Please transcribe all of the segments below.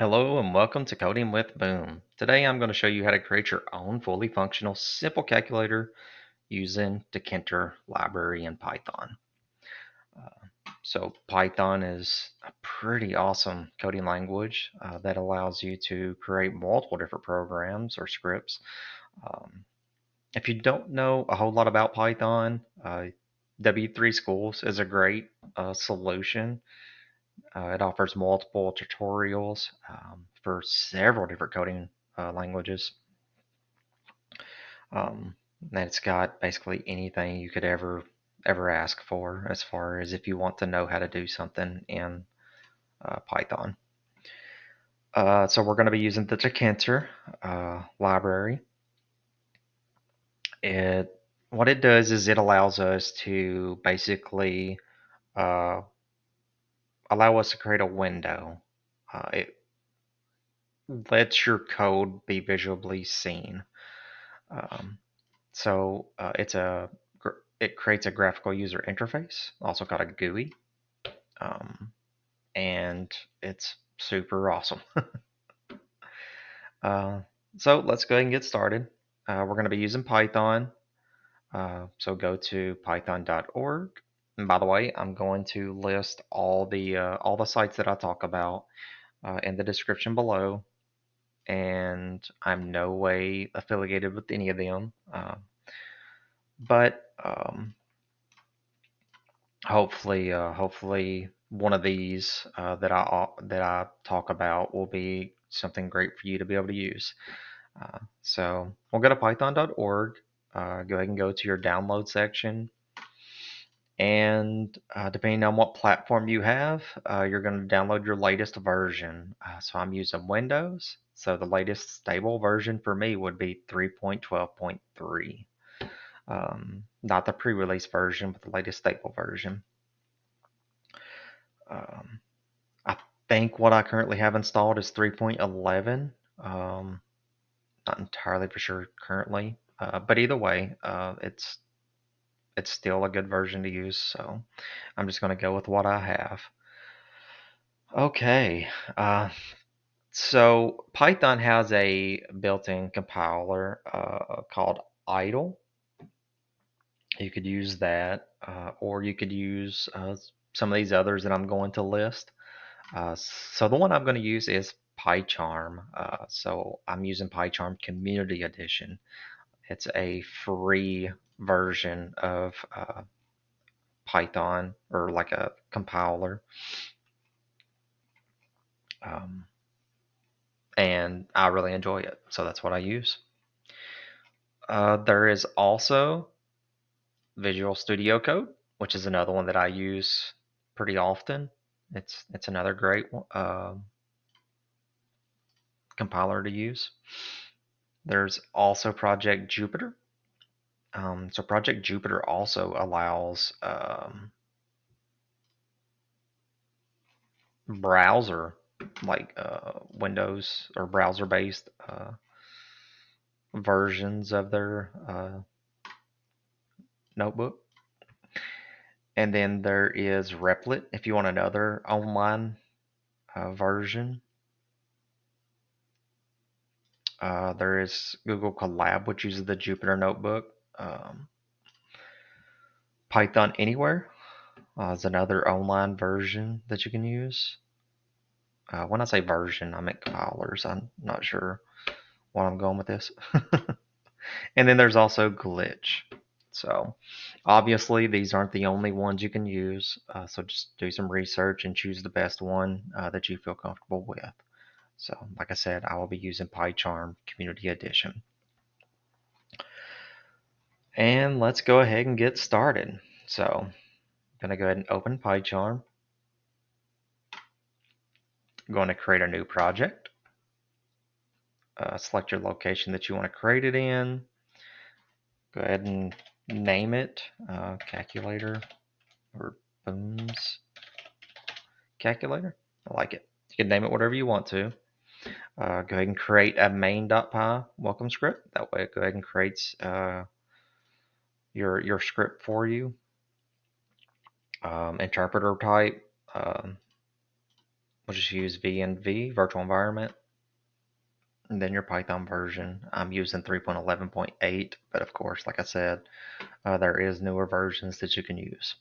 Hello and welcome to Coding with Boom. Today I'm going to show you how to create your own fully functional simple calculator using Tkinter library in Python. So Python is a pretty awesome coding language that allows you to create multiple different programs or scripts. Um, if you don't know a whole lot about Python, W3 Schools is a great solution. It offers multiple tutorials for several different coding languages. And it's got basically anything you could ever ask for as far as if you want to know how to do something in Python. So we're going to be using the Tkinter library. What it does is it allows us to basically uh, allow us to create a window. It lets your code be visually seen. Um, so it creates a graphical user interface, also called a GUI, um, and it's super awesome. uh, so let's go ahead and get started. We're going to be using Python, so go to python.org. And by the way, I'm going to list all the sites that I talk about in the description below, and I'm no way affiliated with any of them. But hopefully one of these that I talk about will be something great for you to be able to use. So we'll go to python.org. Go ahead and go to your download section, and depending on what platform you have, you're going to download your latest version. So I'm using Windows, so the latest stable version for me would be 3.12.3. Not the pre-release version, but the latest stable version. Um, I think what I currently have installed is 3.11. Not entirely for sure currently, but either way, it's still a good version to use. So I'm just going to go with what I have. Okay, so Python has a built-in compiler called idle. You could use that, or you could use some of these others that I'm going to list. So the one I'm going to use is PyCharm. So I'm using PyCharm Community Edition. It's a free version of Python, or like a compiler. Um, and I really enjoy it. So that's what I use. There is also Visual Studio Code, which is another one that I use pretty often. It's another great compiler to use. There's also Project Jupyter. So Project Jupyter also allows browser, like Windows or browser-based versions of their notebook. And then there is Replit if you want another online version. There is Google Colab, which uses the Jupyter Notebook. Python Anywhere is another online version that you can use. When I say version, I meant compilers. I'm not sure what I'm going with this. And then there's also Glitch. So obviously these aren't the only ones you can use. So just do some research and choose the best one that you feel comfortable with. So like I said, I will be using PyCharm Community Edition. And let's go ahead and get started. So I'm going to go ahead and open PyCharm. I'm going to create a new project. Select your location that you want to create it in. Go ahead and name it calculator, or Boom's calculator. I like it. You can name it whatever you want to. Go ahead and create a main.py welcome script. That way, go ahead and creates your script for you. Interpreter type, we'll just use VNV, virtual environment, and then your Python version. I'm using 3.11.8, but of course, like I said, there is newer versions that you can use.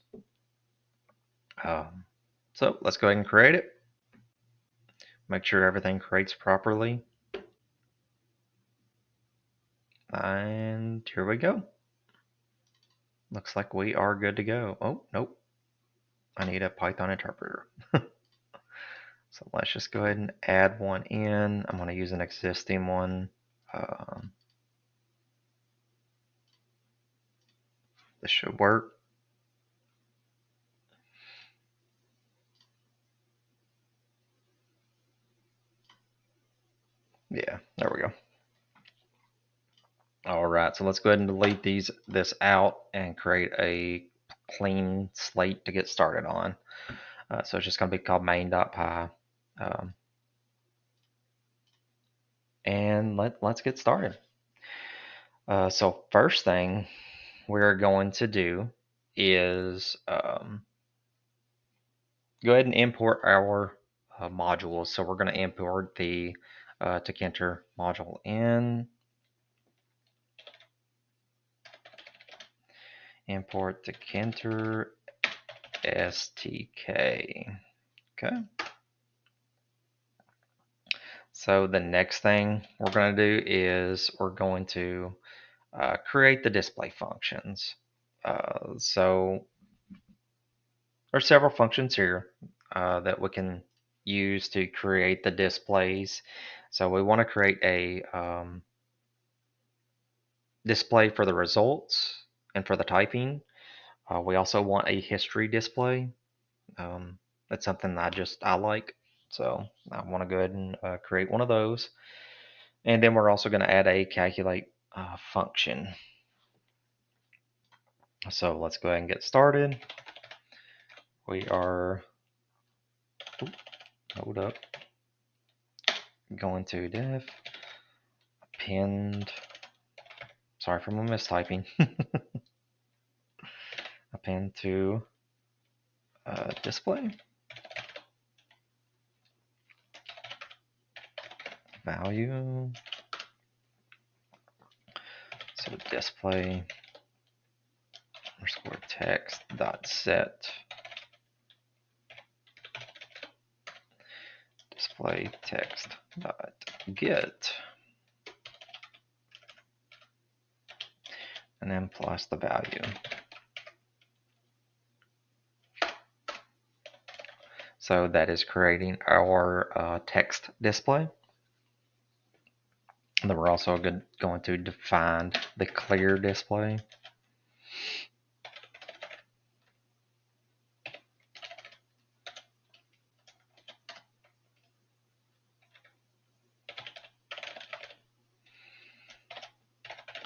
So let's go ahead and create it. Make sure everything creates properly. And here we go. Looks like we are good to go. Oh, nope. I need a Python interpreter. So let's just go ahead and add one in. I'm going to use an existing one. This should work. Yeah, there we go. All right, so let's go ahead and delete this out and create a clean slate to get started on. So it's just going to be called main.py. And let's get started. So first thing we're going to do is go ahead and import our modules. So we're going to import the Tkinter module in. Import Tkinter STK. Okay. So the next thing we're going to do is we're going to create the display functions. So there's several functions here that we can use to create the displays. So we want to create a display for the results and for the typing. We also want a history display. That's something I like. So I want to go ahead and create one of those. And then we're also going to add a calculate function. So let's go ahead and get started. We are, hold up, going to div, append, sorry for my mistyping, append to display, value, so display underscore text dot set display text dot get, and then plus the value. So that is creating our text display. And then we're also going to define the clear display.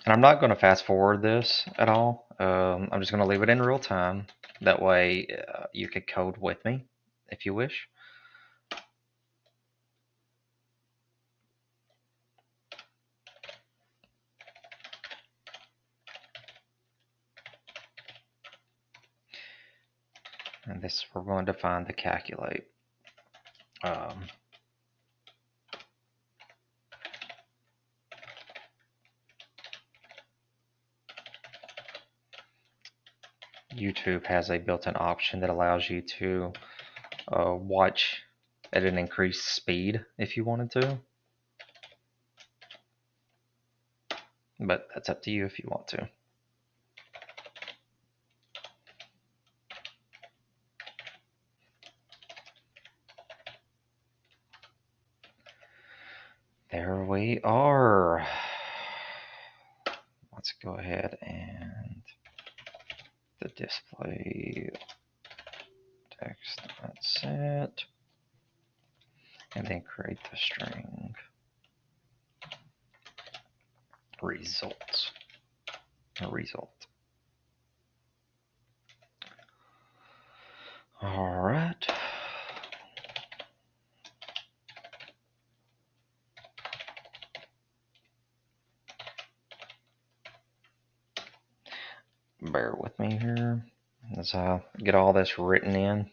And I'm not going to fast forward this at all. I'm just going to leave it in real time. That way you could code with me if you wish. And this, we're going to define the calculate. YouTube has a built-in option that allows you to watch at an increased speed if you wanted to. But that's up to you if you want to. There we are. Let's go ahead and the display text set, and then create the string results. Result. All right. Bear with me here as I get all this written in.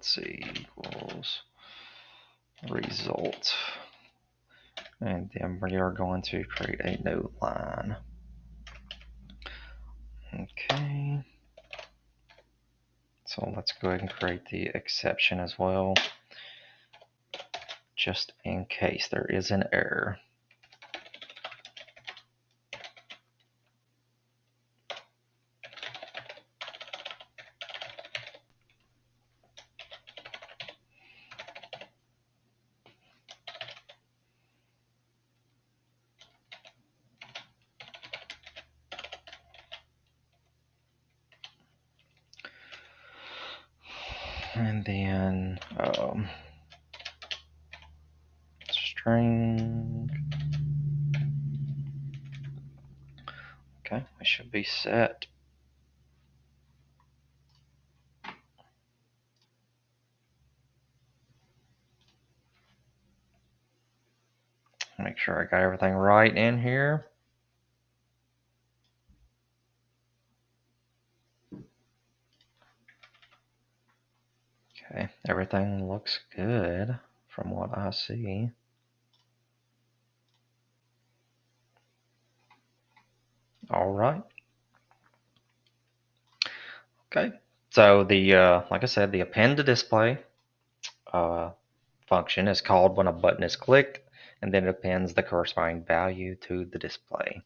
let's see, equals result. And then we are going to create a new line. Okay. So let's go ahead and create the exception as well, just in case there is an error. And then string. Okay, it should be set. Make sure I got everything right in here. Okay, everything looks good from what I see. All right. Okay, so the like I said, the append to display function is called when a button is clicked, and then it appends the corresponding value to the display.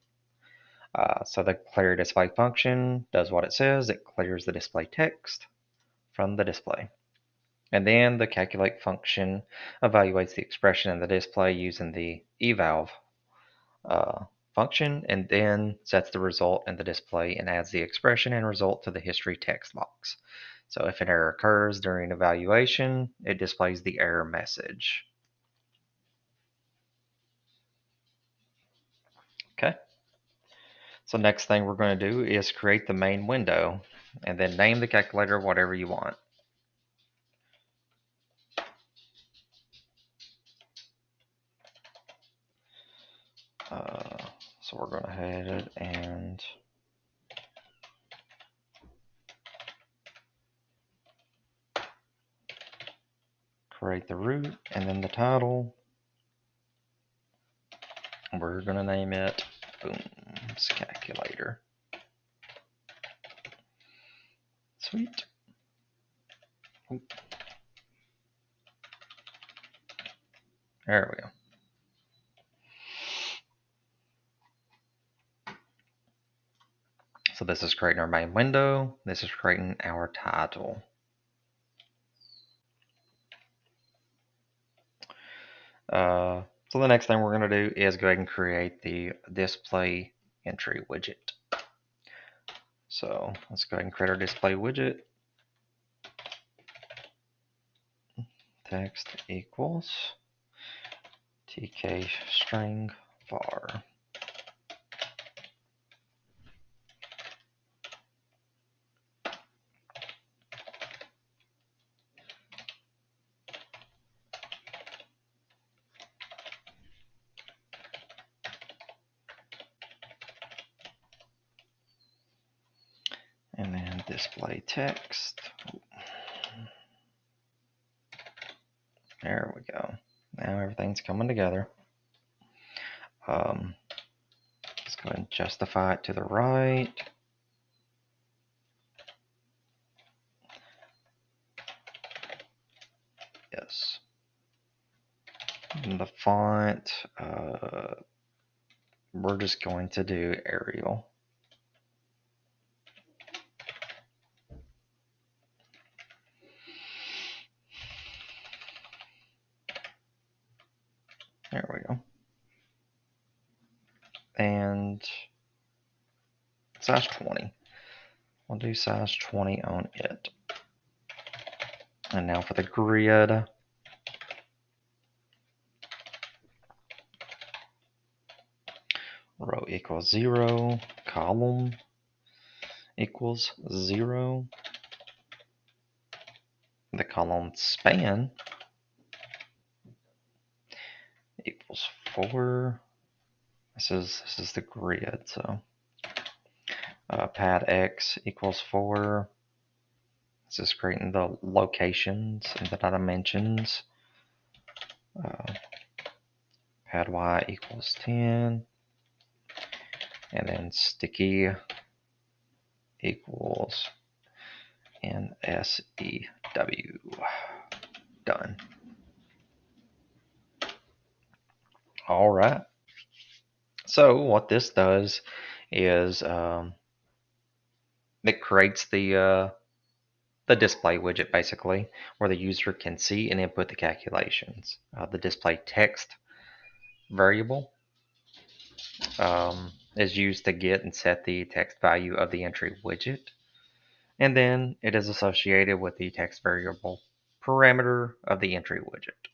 So the clear display function does what it says. It clears the display text from the display. And then the calculate function evaluates the expression in the display using the eval function, and then sets the result in the display and adds the expression and result to the history text box. So if an error occurs during evaluation, it displays the error message. Okay. So next thing we're going to do is create the main window and then name the calculator whatever you want. So we're going to head and create the root and then the title. We're going to name it Booms Calculator. Sweet. Oop. There we go. So this is creating our main window. This is creating our title. So the next thing we're going to do is go ahead and create the display entry widget. So let's go ahead and create our display widget. Text equals tk string var. And then display text. There we go. Now everything's coming together. Let's go ahead and justify it to the right. Yes. And the font, we're just going to do Arial. There we go. And size 20. We'll do size 20 on it. And now for the grid. Row equals 0. Column equals 0. The column span equals 4. This is the grid, so pad x equals 4. It's just creating the locations and the dimensions. Pad y equals 10. And then sticky equals NSEW. Done. All right. So what this does is it creates the display widget basically, where the user can see and input the calculations. The display text variable is used to get and set the text value of the entry widget, and then it is associated with the text variable parameter of the entry widget.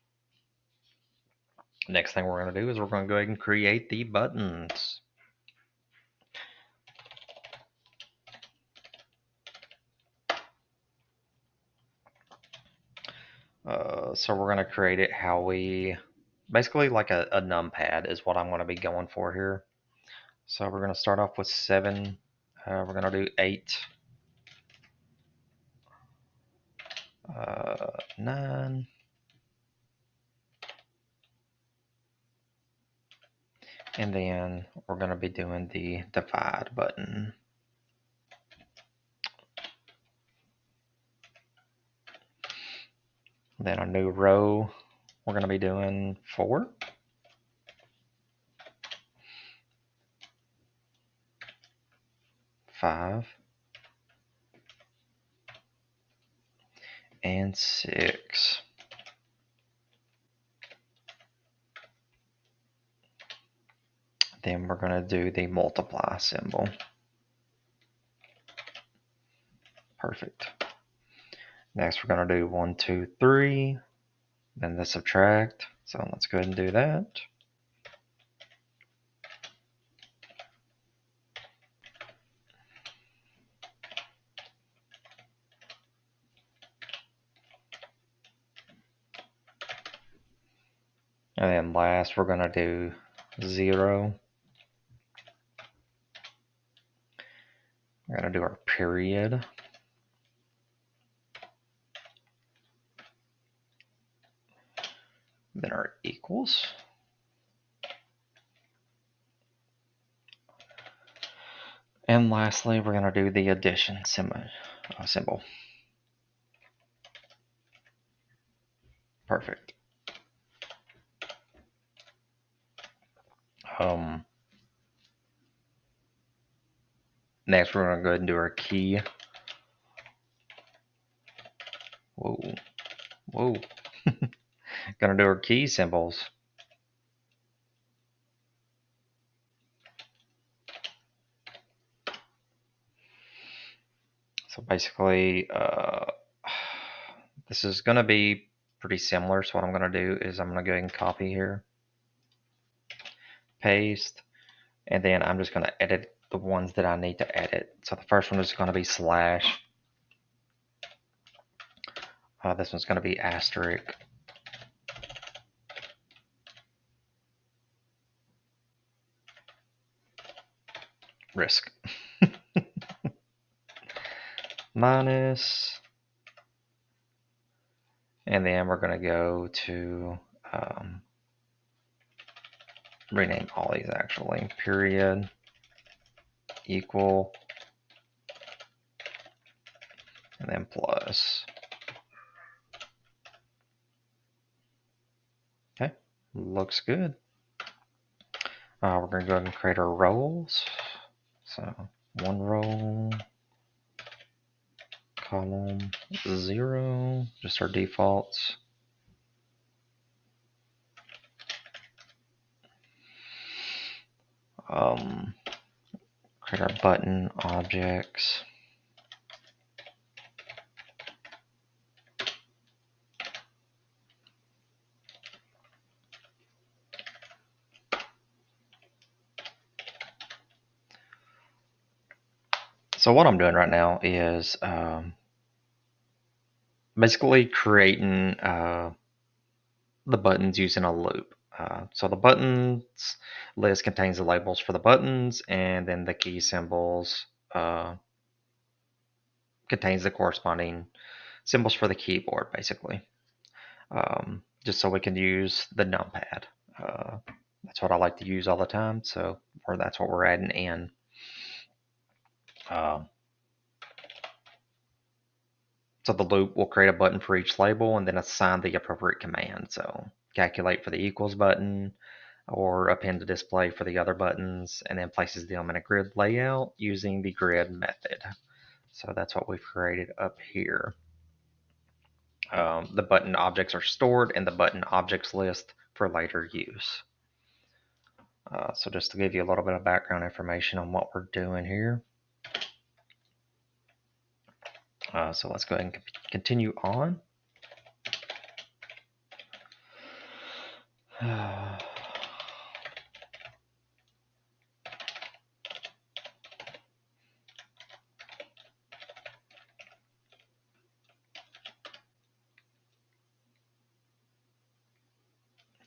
Next thing we're going to do is we're going to go ahead and create the buttons. So we're going to create it how we, basically like a numpad is what I'm going to be going for here. So we're going to start off with 7. We're going to do 8, 9, and then we're going to be doing the divide button. Then a new row, we're going to be doing 4. 5, and 6. Then we're going to do the multiply symbol. Perfect. Next, we're going to do 1, 2, 3, then the subtract. So let's go ahead and do that. And then last, we're going to do 0. We're going to do our period. Then our equals. And lastly, we're going to do the addition symbol. Perfect. Next, we're going to go ahead and do our key. Whoa. Gonna do our key symbols. So basically, this is gonna be pretty similar. So what I'm gonna do is I'm gonna go ahead and copy here, paste, and then I'm just gonna edit the ones that I need to edit. So the first one is gonna be slash. This one's gonna be asterisk. Risk. Minus. And then we're gonna go to rename all these actually. Period. Equal. And then plus. Okay, looks good. We're going to go ahead and create our roles. So 1 row, column 0, just our defaults. Create our button objects. So what I'm doing right now is basically creating the buttons using a loop. So the buttons list contains the labels for the buttons, and then the key symbols contains the corresponding symbols for the keyboard, basically. Just so we can use the numpad. That's what I like to use all the time, so that's what we're adding in. So the loop will create a button for each label and then assign the appropriate command. So calculate for the equals button, or append to display for the other buttons, and then places them in a grid layout using the grid method. So that's what we've created up here. The button objects are stored in the button objects list for later use. So just to give you a little bit of background information on what we're doing here. So let's go ahead and continue on.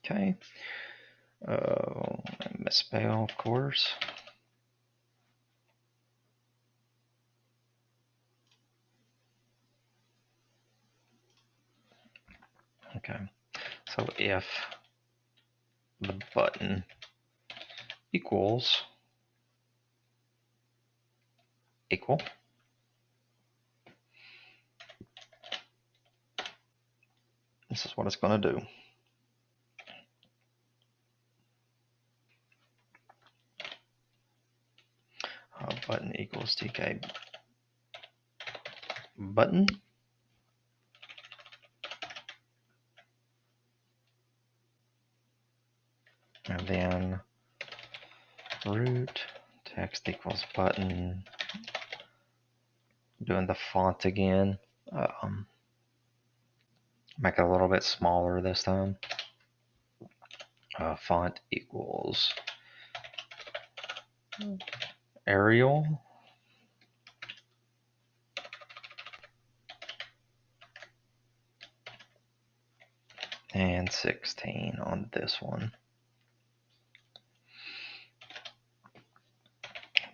Okay. Misspell, of course. Okay. So if the button equals equal, this is what it's going to do. Button equals tk button. And then root text equals button. Doing the font again. Make it a little bit smaller this time. Font equals Arial. And 16 on this one.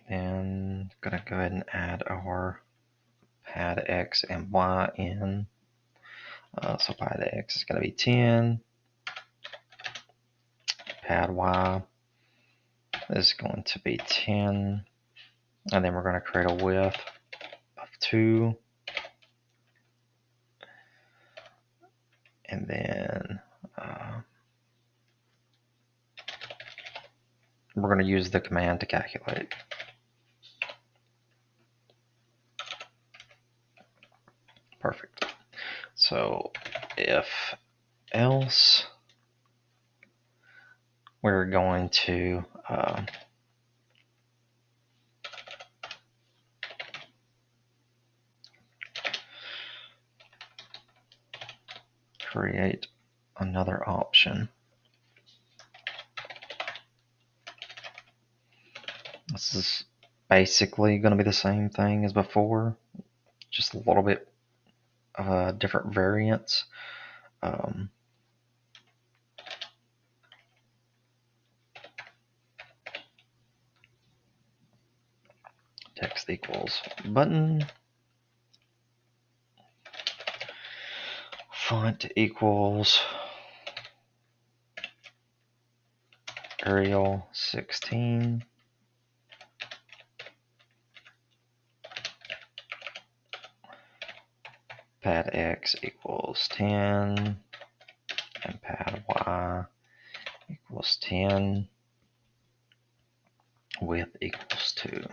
And gonna go ahead and add our pad X and Y in. So pad X is gonna be 10. Pad Y is going to be 10. And then we're going to create a width of 2. And then we're going to use the command to calculate. Perfect. So if else, we're going to create another option. This is basically going to be the same thing as before, just a little bit of a different variance. Text equals button. Font equals Arial 16. Pad X equals 10. And pad Y equals 10. Width equals 2.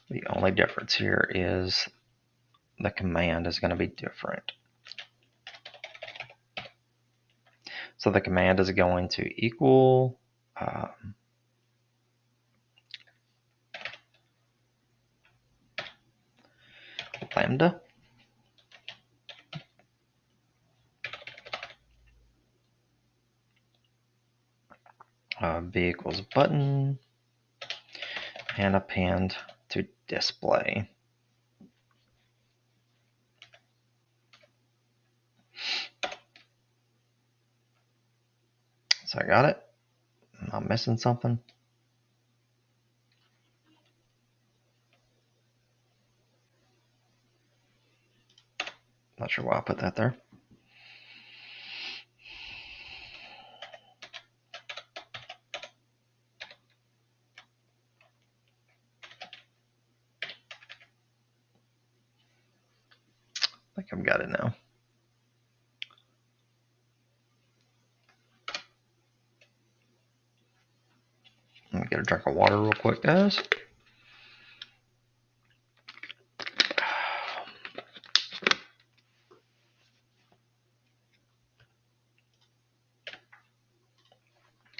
The only difference here is the command is going to be different. So the command is going to equal lambda b equals button and append to display. So I got it. Am I missing something? Not sure why I put that there. I think I've got it now. Let me get a drink of water real quick, guys.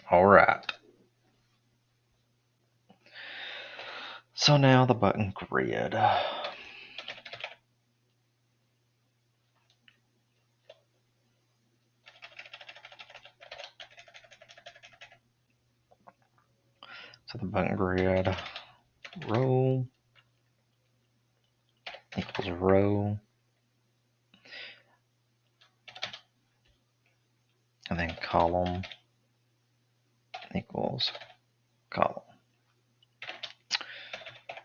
All right. So now the button grid. So the button grid row equals row, and then column equals column.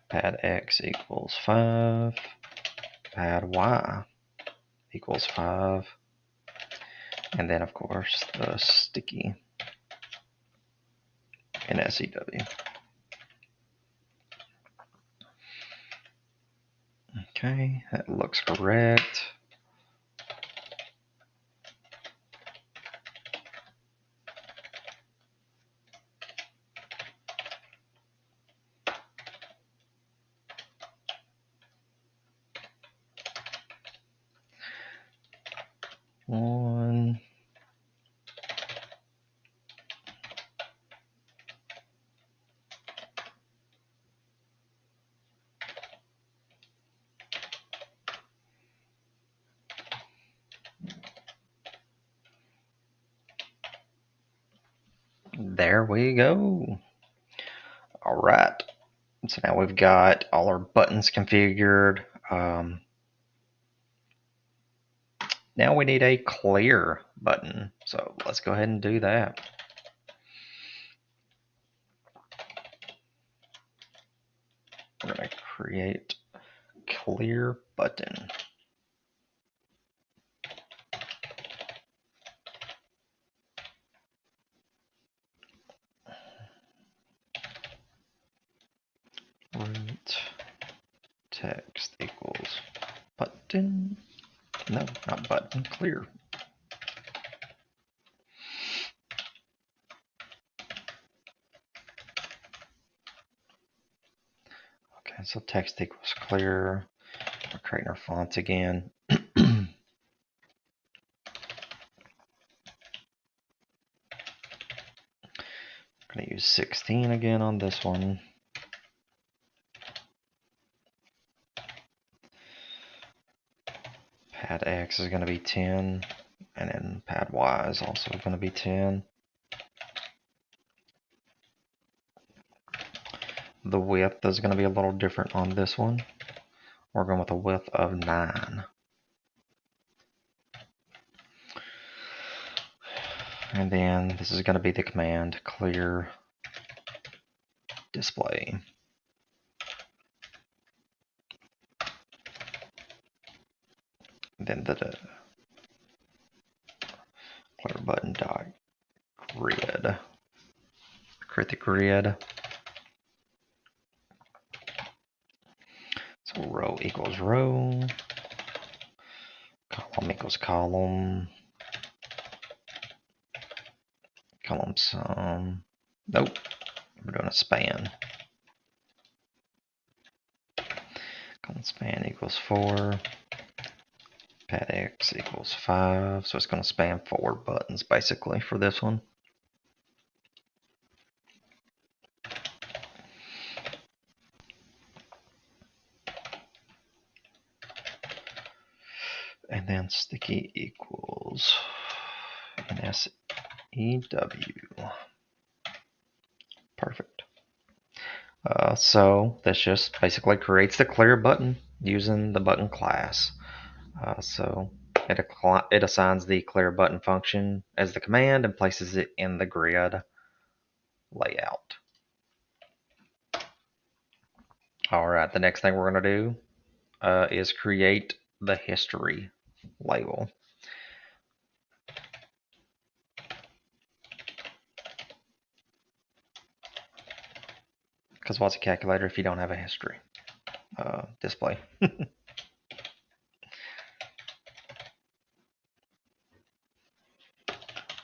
Pad X equals 5. Pad Y equals 5. And then, of course, the sticky in SEW. Okay, that looks correct. One. There we go. All right. So now we've got all our buttons configured. Now we need a clear button. So let's go ahead and do that. We're going to create clear button. Root text equals button. No, not button, clear. Okay, so text equals clear. We're creating our fonts again. I'm going to use 16 again on this one. Pad X is going to be 10, and then pad Y is also going to be 10. The width is going to be a little different on this one. We're going with a width of 9. And then this is going to be the command clear display. Then the clear button dot grid. Create the grid. So row equals row. Column equals column. Column sum. Nope. We're doing a span. Column span equals 4. Pad X equals 5. So it's going to span 4 buttons basically for this one. And then sticky equals NSEW. Perfect. So this just basically creates the clear button using the button class. So it assigns the clear button function as the command and places it in the grid layout. All right, the next thing we're going to do is create the history label. Because what's a calculator if you don't have a history display?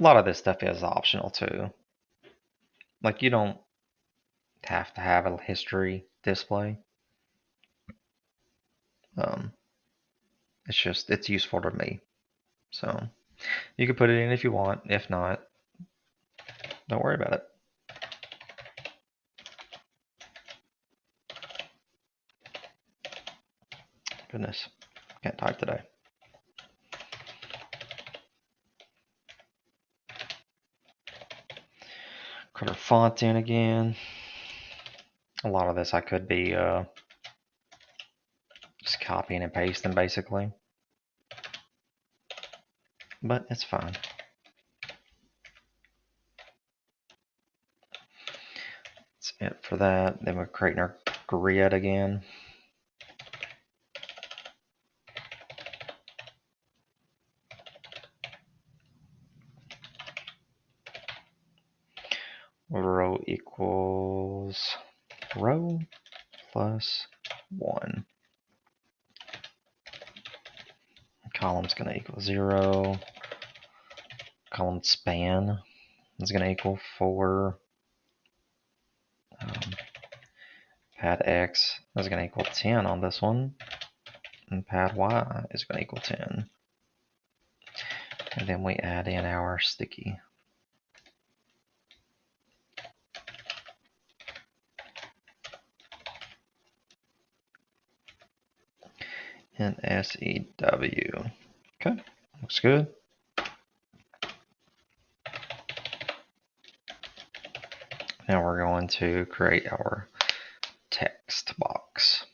A lot of this stuff is optional too. Like you don't have to have a history display. It's useful to me. So you can put it in if you want. If not, don't worry about it. Goodness, can't type today. Put our font in again. A lot of this I could be just copying and pasting basically, but it's fine. That's it for that. Then we're creating our grid again. Row equals row plus 1. Column's going to equal 0. Column span is going to equal 4. Pad X is going to equal 10 on this one. And pad Y is going to equal 10. And then we add in our sticky. And SEW. Okay, looks good. Now we're going to create our text box.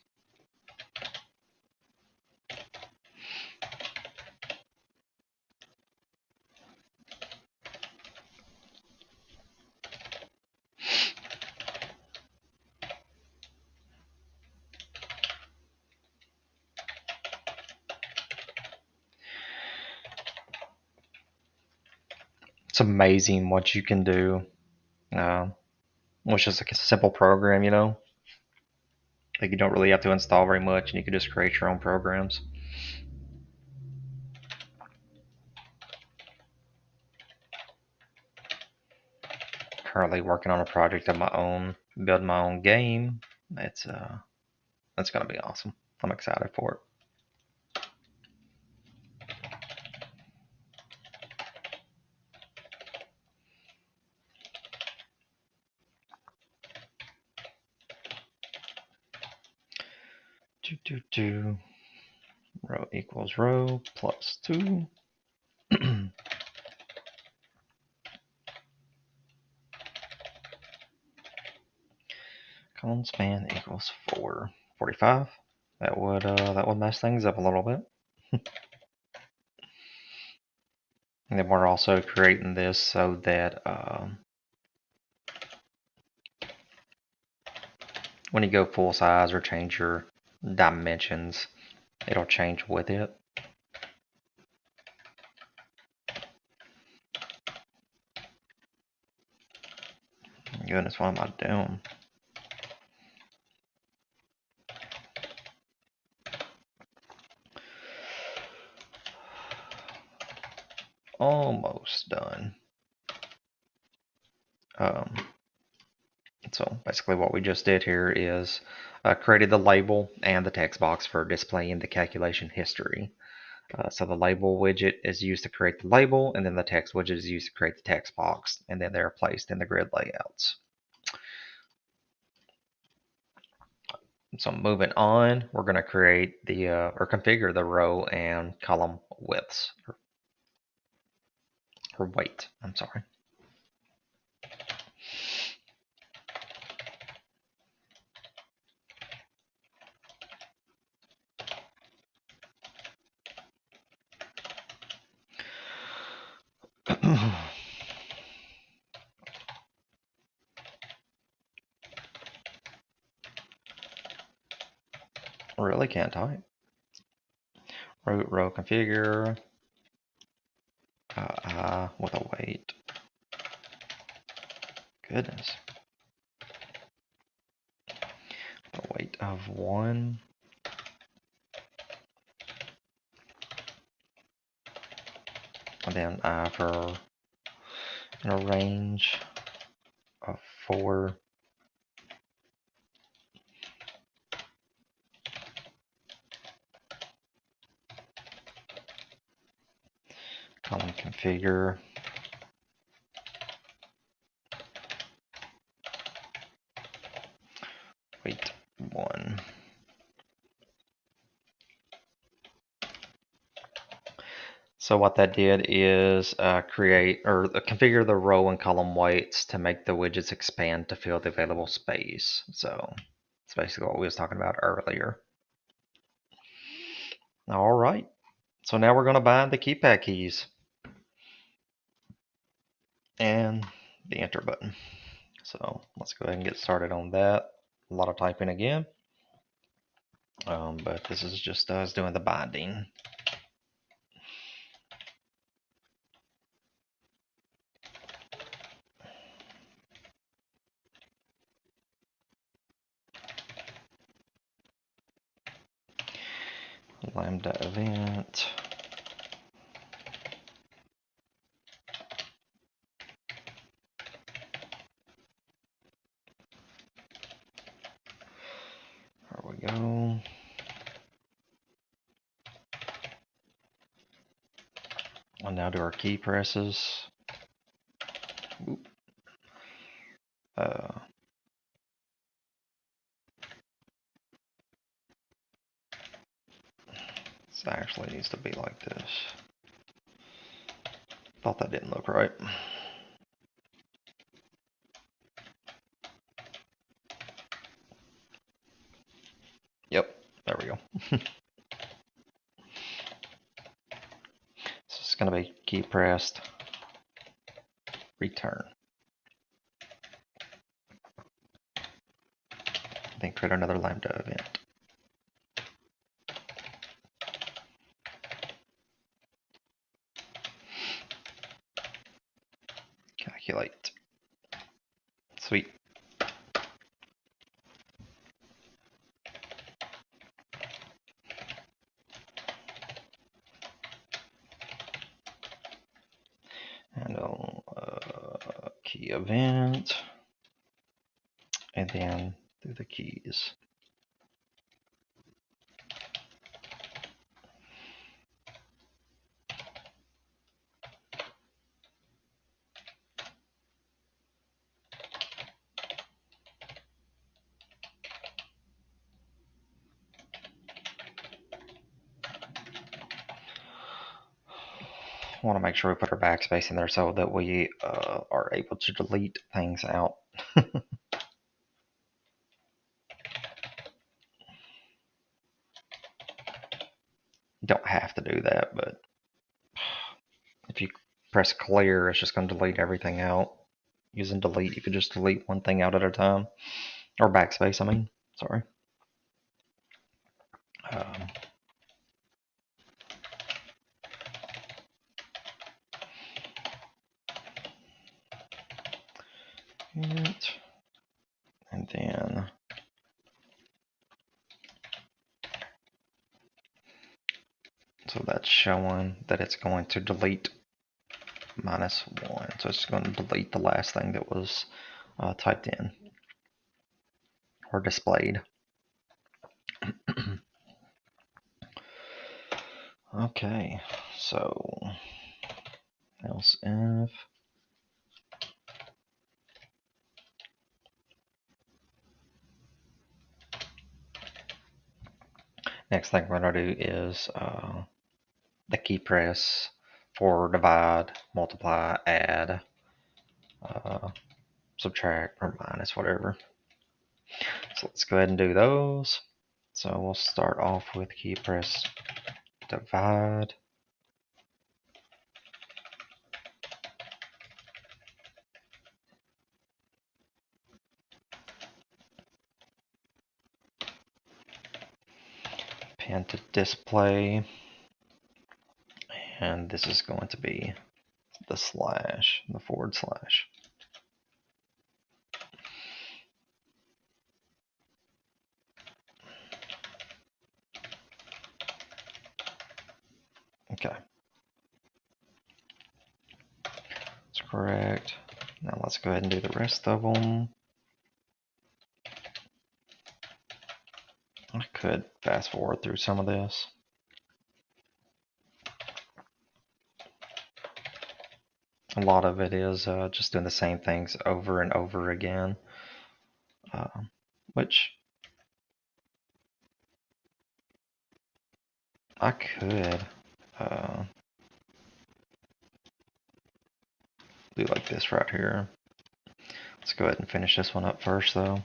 It's amazing what you can do, which is like a simple program, you know. Like you don't really have to install very much, and you can just create your own programs. Currently working on a project of my own, building my own game. That's gonna be awesome. I'm excited for it. Row equals row plus 2. Column span equals 4. 45. That would mess things up a little bit. And then we're also creating this so that when you go full size or change your dimensions, it'll change with it. Goodness, what am I doing? Almost done. So basically what we just did here is created the label and the text box for displaying the calculation history. So the label widget is used to create the label, and then the text widget is used to create the text box, and then they're placed in the grid layouts. So moving on, we're going to create the or configure the row and column widths or weight. I'm sorry. Really can't type. root row configure I with a weight. Goodness. A weight of 1. And then I for in a range of 4. Column configure. Weight 1. So what that did is create or configure the row and column weights to make the widgets expand to fill the available space. So it's basically what we was talking about earlier. All right. So now we're going to bind the keypad keys and the enter button. So let's go ahead and get started on that. A lot of typing again, but this is just us doing the binding. Lambda event. There we go. We'll now do our key presses. Oop. This actually needs to be like this. Thought that didn't look right. Yep, there we go. So it's going to be key pressed, return. Then create another Lambda event. Calculate. Sweet. And key event. And then do the keys. Want to make sure we put our backspace in there so that we are able to delete things out. You don't have to do that, but if you press clear, it's just going to delete everything out. Using delete, you could just delete one thing out at a time. Or backspace, I mean. Sorry. And then so that's showing that it's going to delete -1. So it's going to delete the last thing that was typed in or displayed. Okay, so else if next thing we're going to do is the key press for divide, multiply, add, subtract, or minus, whatever. So let's go ahead and do those. So we'll start off with key press divide. Pen to display. And this is going to be the slash, the forward slash. Okay. That's correct. Now let's go ahead and do the rest of them. I could fast forward through some of this. A lot of it is just doing the same things over and over again, which I could do like this right here. Let's go ahead and finish this one up first though.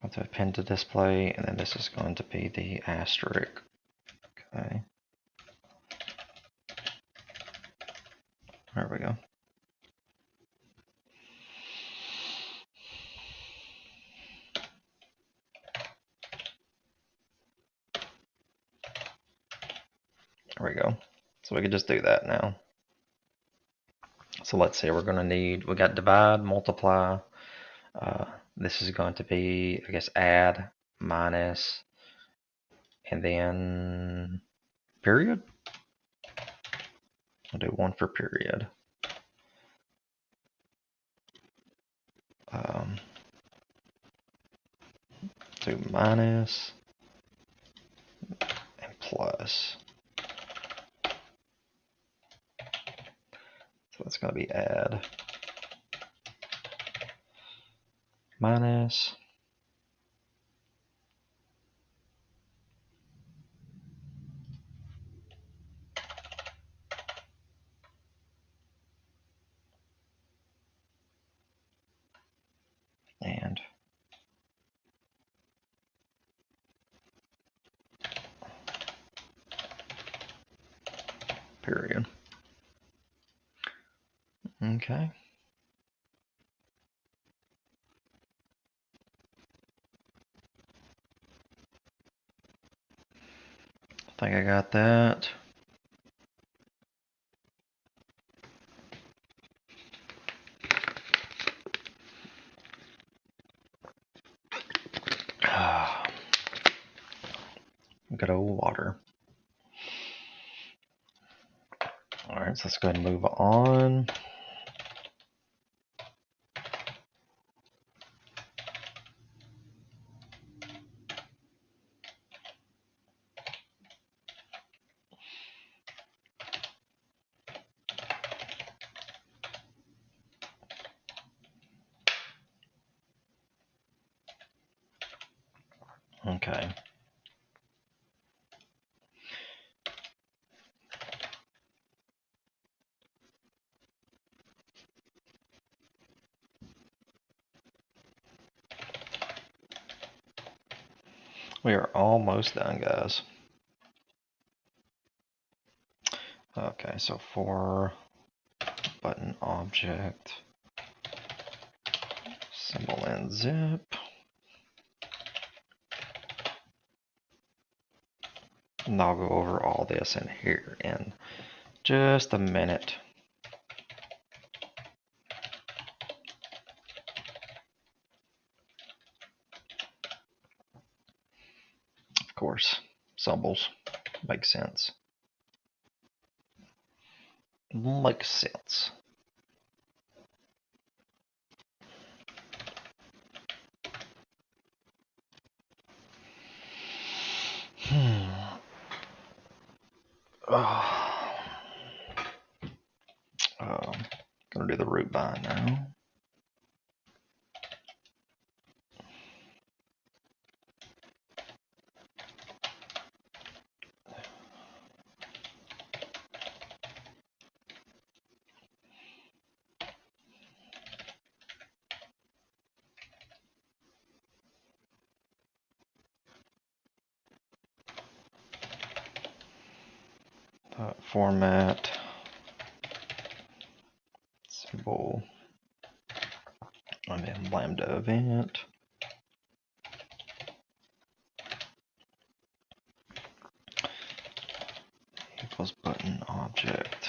I'll have to append to display, and then this is going to be the asterisk. Okay. There we go. There we go. So we can just do that now. So let's see, we're going to need, we got divide, multiply. This is going to be, I guess, add, minus, and then period. I'll do one for period. Do minus and plus. So that's going to be add, minus, and period. Okay. I think I got that. Good old water. All right, so let's go ahead and move on. Okay. We are almost done, guys. Okay, so for button object, symbol and zip. And I'll go over all this in here in just a minute. Of course, symbols make sense. Makes sense. Gonna do the root bind now. Format symbol and then lambda event. Was button object.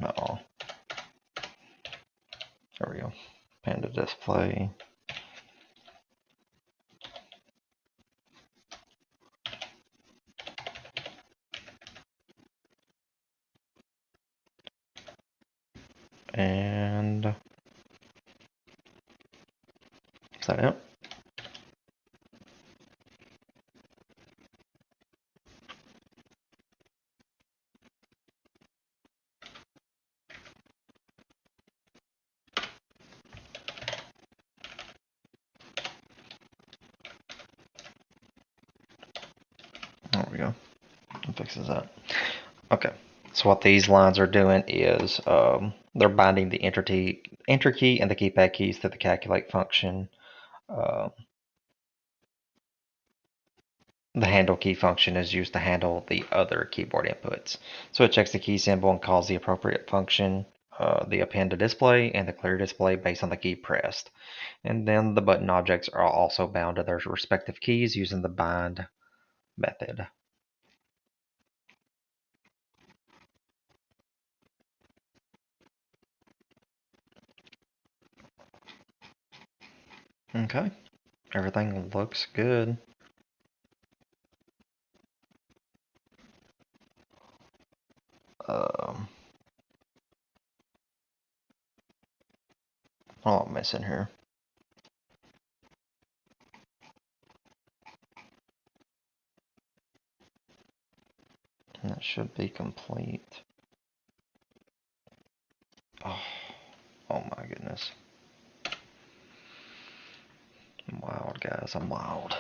No. There we go. Panda display. And is that it? There we go. It fixes that. Okay. So what these lines are doing is they're binding the enter key and the keypad keys to the calculate function. Uh, the handle key function is used to handle the other keyboard inputs. So it checks the key symbol and calls the appropriate function, the append to display and the clear display based on the key pressed. And then the button objects are also bound to their respective keys using the bind method. Okay, everything looks good. What am I missing here? That should be complete. Oh, oh my goodness. I'm wild, guys. I'm wild.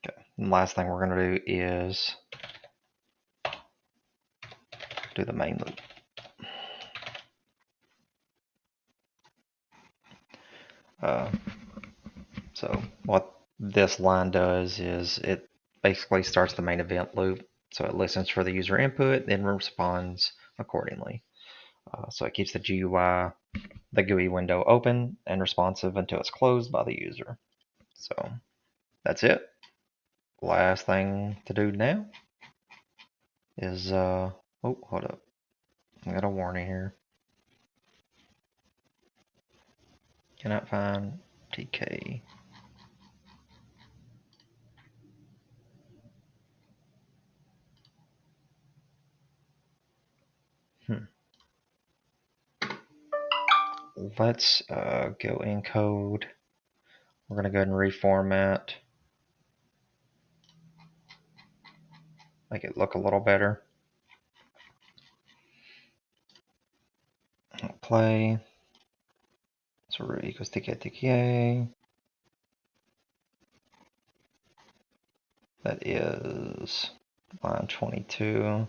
Okay. And last thing we're going to do is do the main loop. So what this line does is it basically starts the main event loop. So it listens for the user input, then responds accordingly. So it keeps the GUI, the GUI window open and responsive until it's closed by the user. So that's it. Last thing to do now is, oh, hold up. I got a warning here. Cannot find TK. Let's go in code. We're going to go ahead and reformat. Make it look a little better. Play. So root equals TK. That is line 22.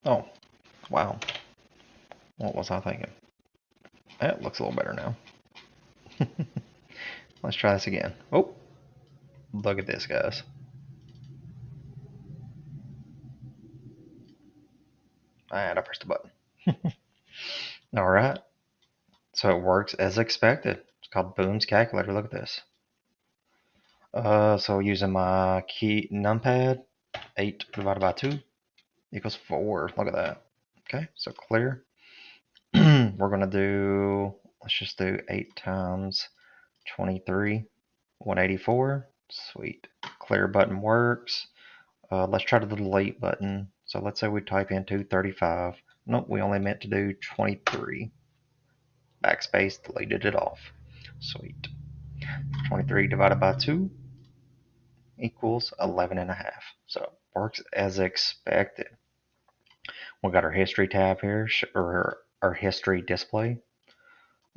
Oh, wow. What was I thinking? That looks a little better now. Let's try this again. Oh, look at this, guys. And I pressed a button. All right. So it works as expected. It's called Boone's Calculator. Look at this. So using my key numpad, 8 divided by 2 equals 4. Look at that. Okay, so clear. We're going to do, let's just do 8 times 23, 184. Sweet. Clear button works. Let's try the delete button. So let's say we type in 235. Nope, we only meant to do 23. Backspace, deleted it off. Sweet. 23 divided by 2 equals 11 and a half. So it works as expected. We got our history tab here, or our history display,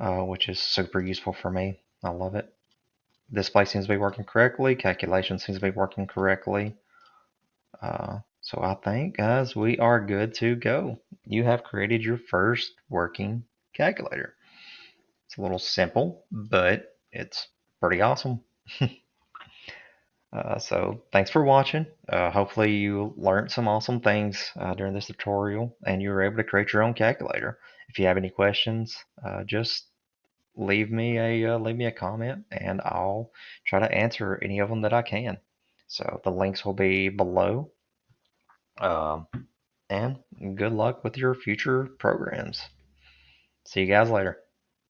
which is super useful for me. I love it. Display seems to be working correctly. Calculation seems to be working correctly. So So I think, guys, we are good to go. You have created your first working calculator. It's a little simple, but it's pretty awesome. So thanks for watching. Hopefully you learned some awesome things during this tutorial and you were able to create your own calculator. If you have any questions, just leave me a comment and I'll try to answer any of them that I can. So the links will be below. Um, and good luck with your future programs. See you guys later.